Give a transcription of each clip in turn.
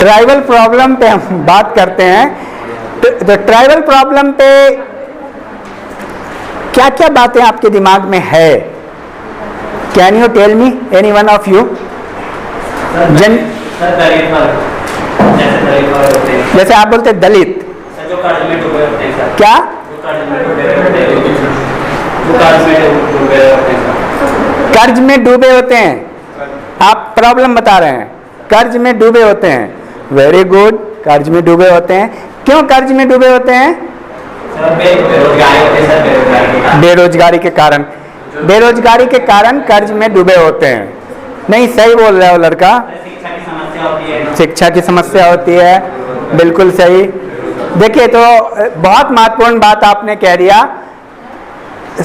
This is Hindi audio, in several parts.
ट्राइबल प्रॉब्लम पे हम बात करते हैं। तो ट्राइबल प्रॉब्लम पे क्या क्या बातें आपके दिमाग में है? Can you tell me any one of you? जैसे आप बोलते दलित, क्या कर्ज में डूबे होते हैं? आप प्रॉब्लम बता रहे हैं, कर्ज में डूबे होते हैं। वेरी गुड, कर्ज में डूबे होते हैं। क्यों कर्ज में डूबे होते हैं? बेरोजगारी के कारण। बेरोजगारी के कारण कर्ज में डूबे होते हैं। नहीं, सही बोल रहा है वो लड़का। शिक्षा की समस्या होती है, बिल्कुल सही। देखिए, तो बहुत महत्वपूर्ण बात आपने कह दिया।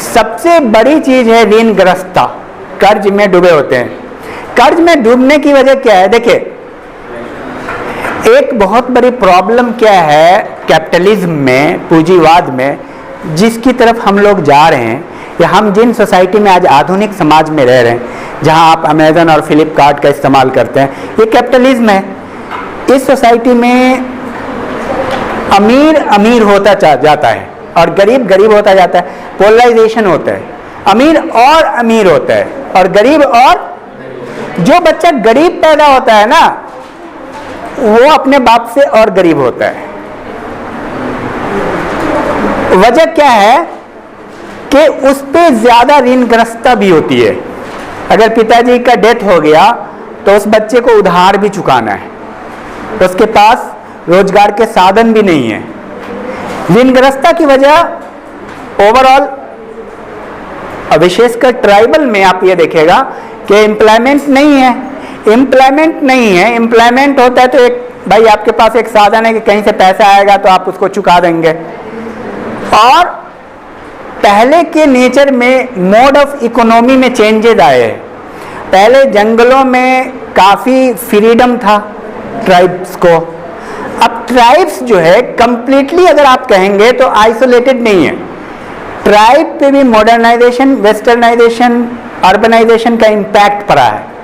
सबसे बड़ी चीज है ऋणग्रस्तता, कर्ज में डूबे होते हैं। कर्ज में डूबने की वजह क्या है? देखिए, एक बहुत बड़ी प्रॉब्लम क्या है कैपिटलिज्म में, पूंजीवाद में, जिसकी तरफ हम लोग जा रहे हैं, या हम जिन सोसाइटी में आज आधुनिक समाज में रह रहे हैं, जहां आप अमेजन और फ्लिपकार्ट का इस्तेमाल करते हैं, ये कैपिटलिज्म है। इस सोसाइटी में अमीर अमीर होता जाता है और गरीब गरीब होता जाता है। पोलराइजेशन होता है, अमीर और अमीर होता है और गरीब। और जो बच्चा गरीब पैदा होता है ना, वो अपने बाप से और गरीब होता है। वजह क्या है कि उस पे ज्यादा ऋणग्रस्तता भी होती है। अगर पिताजी का डेथ हो गया तो उस बच्चे को उधार भी चुकाना है, उसके पास रोजगार के साधन भी नहीं है। ऋणग्रस्तता की वजह ओवरऑल, विशेषकर ट्राइबल में आप ये देखेगा कि एम्प्लॉयमेंट नहीं है। एम्प्लॉयमेंट नहीं है, एम्प्लॉयमेंट होता है तो एक भाई आपके पास एक साधन है कि कहीं से पैसा आएगा तो आप उसको चुका देंगे। और पहले के नेचर में मोड ऑफ इकोनॉमी में चेंजेस आए हैं। पहले जंगलों में काफ़ी फ्रीडम था ट्राइब्स को। अब ट्राइब्स जो है कंप्लीटली, अगर आप कहेंगे तो आइसोलेटेड नहीं है। ट्राइब पे भी मॉडर्नाइजेशन, वेस्टर्नाइजेशन, अर्बनाइजेशन का इम्पैक्ट पड़ा है।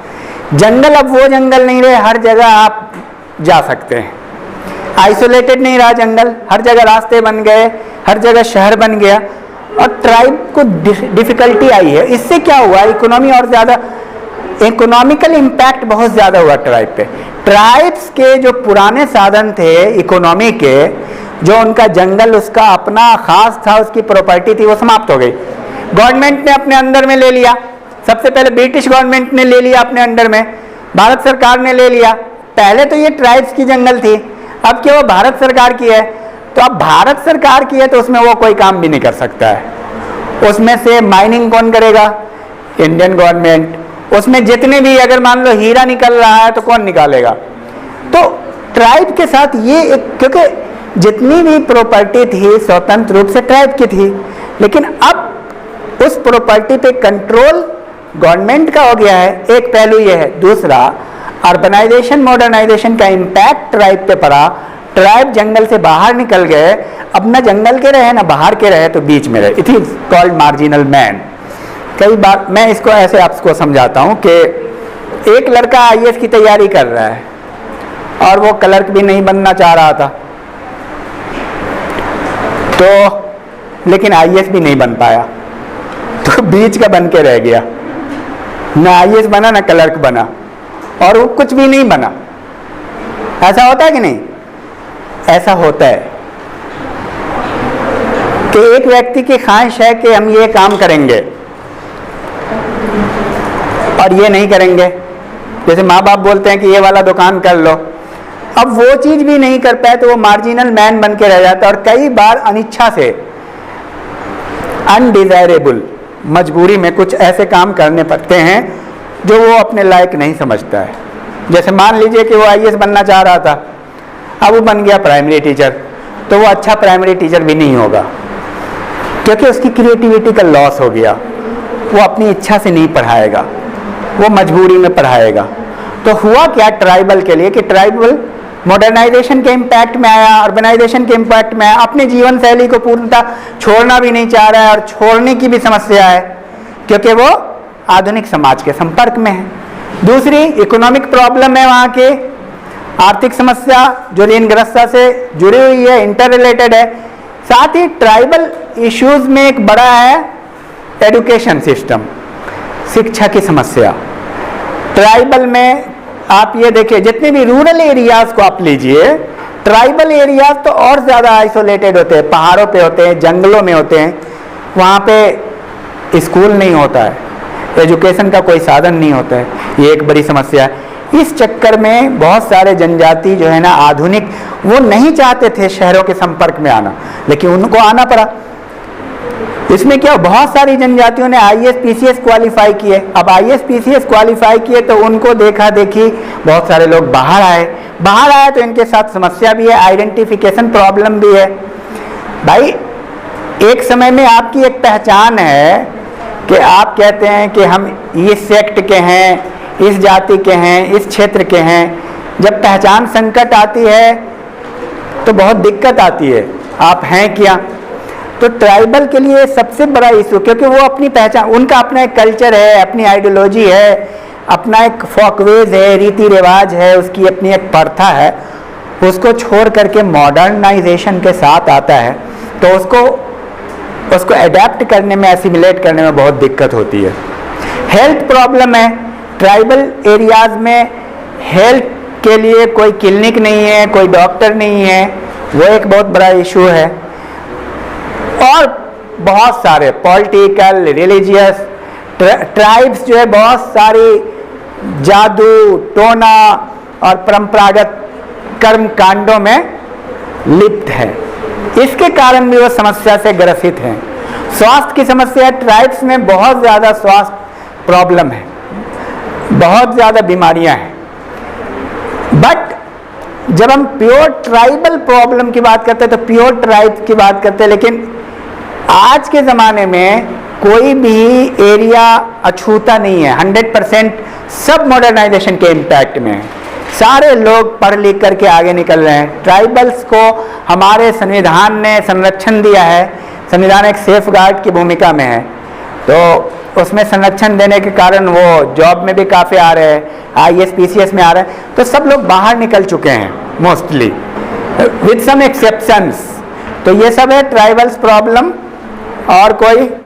जंगल अब वो जंगल नहीं रहे, हर जगह आप जा सकते हैं। आइसोलेटेड नहीं रहा जंगल, हर जगह रास्ते बन गए, हर जगह शहर बन गया और ट्राइब को डिफिकल्टी आई है। इससे क्या हुआ? इकोनॉमी और ज़्यादा, इकोनॉमिकल इम्पैक्ट बहुत ज़्यादा हुआ ट्राइब पे। ट्राइब्स के जो पुराने साधन थे इकोनॉमी के, जो उनका जंगल उसका अपना खास था, उसकी प्रॉपर्टी थी, वो समाप्त हो गई। गवर्नमेंट ने अपने अंदर में ले लिया। सबसे पहले ब्रिटिश गवर्नमेंट ने ले लिया अपने अंडर में, भारत सरकार ने ले लिया। पहले तो ये ट्राइब्स की जंगल थी, अब क्या वो भारत सरकार की है। तो अब भारत सरकार की है तो उसमें वो कोई काम भी नहीं कर सकता है। उसमें से माइनिंग कौन करेगा? Indian government. उसमें जितने भी, अगर मान लो हीरा निकल रहा है तो कौन निकालेगा? तो ट्राइब के साथ ये एक, क्योंकि जितनी भी प्रॉपर्टी थी स्वतंत्र रूप से ट्राइब की थी, लेकिन अब उस प्रॉपर्टी पे कंट्रोल गवर्नमेंट का हो गया है। एक पहलू ये है। दूसरा, अर्बनाइजेशन, मॉडर्नाइजेशन का इम्पैक्ट ट्राइब पे पड़ा। ट्राइब जंगल से बाहर निकल गए, अब ना जंगल के रहे ना बाहर के रहे, तो बीच में रहे। It is called marginal man. कई बार मैं इसको ऐसे आपको समझाता हूँ कि एक लड़का आईएएस की तैयारी कर रहा है और वो क्लर्क भी नहीं बनना चाह रहा था, तो लेकिन आईएएस भी नहीं बन पाया, तो बीच का बन के रह गया। ना आईएएस बना ना क्लर्क बना और वो कुछ भी नहीं बना। ऐसा होता है कि नहीं? ऐसा होता है कि एक व्यक्ति की ख्वाहिश है कि हम ये काम करेंगे और ये नहीं करेंगे। जैसे माँ बाप बोलते हैं कि ये वाला दुकान कर लो, अब वो चीज भी नहीं कर पाए तो वो मार्जिनल मैन बन के रह जाता है। और कई बार अनिच्छा से, अनडिजायरेबल, मजबूरी में कुछ ऐसे काम करने पड़ते हैं जो वो अपने लायक नहीं समझता है। जैसे मान लीजिए कि वो आईएएस बनना चाह रहा था, अब वो बन गया प्राइमरी टीचर, तो वो अच्छा प्राइमरी टीचर भी नहीं होगा क्योंकि उसकी क्रिएटिविटी का लॉस हो गया। वो अपनी इच्छा से नहीं पढ़ाएगा, वो मजबूरी में पढ़ाएगा। तो हुआ क्या ट्राइबल के लिए कि ट्राइबल मॉडर्नाइजेशन के इम्पैक्ट में आया, अर्बनाइजेशन के इम्पैक्ट में आया, अपनी जीवन शैली को पूर्णतः छोड़ना भी नहीं चाह रहा है और छोड़ने की भी समस्या है क्योंकि वो आधुनिक समाज के संपर्क में है। दूसरी इकोनॉमिक प्रॉब्लम है वहाँ के, आर्थिक समस्या जो ऋणग्रस्तता से जुड़ी हुई है, इंटर रिलेटेड है। साथ ही ट्राइबल इश्यूज में एक बड़ा है एजुकेशन सिस्टम, शिक्षा की समस्या। ट्राइबल में आप ये देखिए, जितने भी रूरल एरियाज को आप लीजिए, ट्राइबल एरियाज तो और ज़्यादा आइसोलेटेड होते हैं, पहाड़ों पे होते हैं, जंगलों में होते हैं, वहाँ पे स्कूल नहीं होता है, एजुकेशन का कोई साधन नहीं होता है, ये एक बड़ी समस्या है। इस चक्कर में बहुत सारे जनजाति जो है ना आधुनिक, वो नहीं चाहते थे शहरों के संपर्क में आना, लेकिन उनको आना पड़ा। इसमें क्या, बहुत सारी जनजातियों ने IAS PCS क्वालिफाई किए। अब IAS PCS क्वालिफाई किए तो उनको देखा देखी बहुत सारे लोग बाहर आए तो इनके साथ समस्या भी है, आइडेंटिफिकेशन प्रॉब्लम भी है। भाई एक समय में आपकी एक पहचान है कि आप कहते हैं कि हम इस सेक्ट के हैं, इस जाति के हैं, इस क्षेत्र के हैं। जब पहचान संकट आती है तो बहुत दिक्कत आती है, आप हैं क्या। तो ट्राइबल के लिए सबसे बड़ा इशू, क्योंकि वो अपनी पहचान, उनका अपना एक कल्चर है, अपनी आइडियोलॉजी है, अपना एक फोकवेज है, रीति रिवाज है, उसकी अपनी एक प्रथा है, उसको छोड़ करके मॉडर्नाइजेशन के साथ आता है तो उसको एडेप्ट करने में, एसिमिलेट करने में बहुत दिक्कत होती है। हेल्थ प्रॉब्लम है, ट्राइबल एरियाज में हेल्थ के लिए कोई क्लिनिक नहीं है, कोई डॉक्टर नहीं है, वो एक बहुत बड़ा इशू है। और बहुत सारे पॉलिटिकल, रिलीजियस, ट्राइब्स जो है बहुत सारी जादू टोना और परंपरागत कर्म कांडों में लिप्त है, इसके कारण भी वो समस्या से ग्रसित हैं। स्वास्थ्य की समस्या, ट्राइब्स में बहुत ज़्यादा स्वास्थ्य प्रॉब्लम है, बहुत ज़्यादा बीमारियां हैं। बट जब हम प्योर ट्राइबल प्रॉब्लम की बात करते हैं तो प्योर ट्राइब की बात करते हैं, लेकिन आज के ज़माने में कोई भी एरिया अछूता नहीं है। 100% सब मॉडर्नाइजेशन के इम्पैक्ट में है, सारे लोग पढ़ लिख करके आगे निकल रहे हैं। ट्राइबल्स को हमारे संविधान ने संरक्षण दिया है, संविधान एक सेफ गार्ड की भूमिका में है, तो उसमें संरक्षण देने के कारण वो जॉब में भी काफ़ी आ रहे हैं, IAS PCS में आ रहे हैं, तो सब लोग बाहर निकल चुके हैं मोस्टली, विद सम एक्सेप्शंस। तो ये सब है ट्राइबल्स प्रॉब्लम। और कोई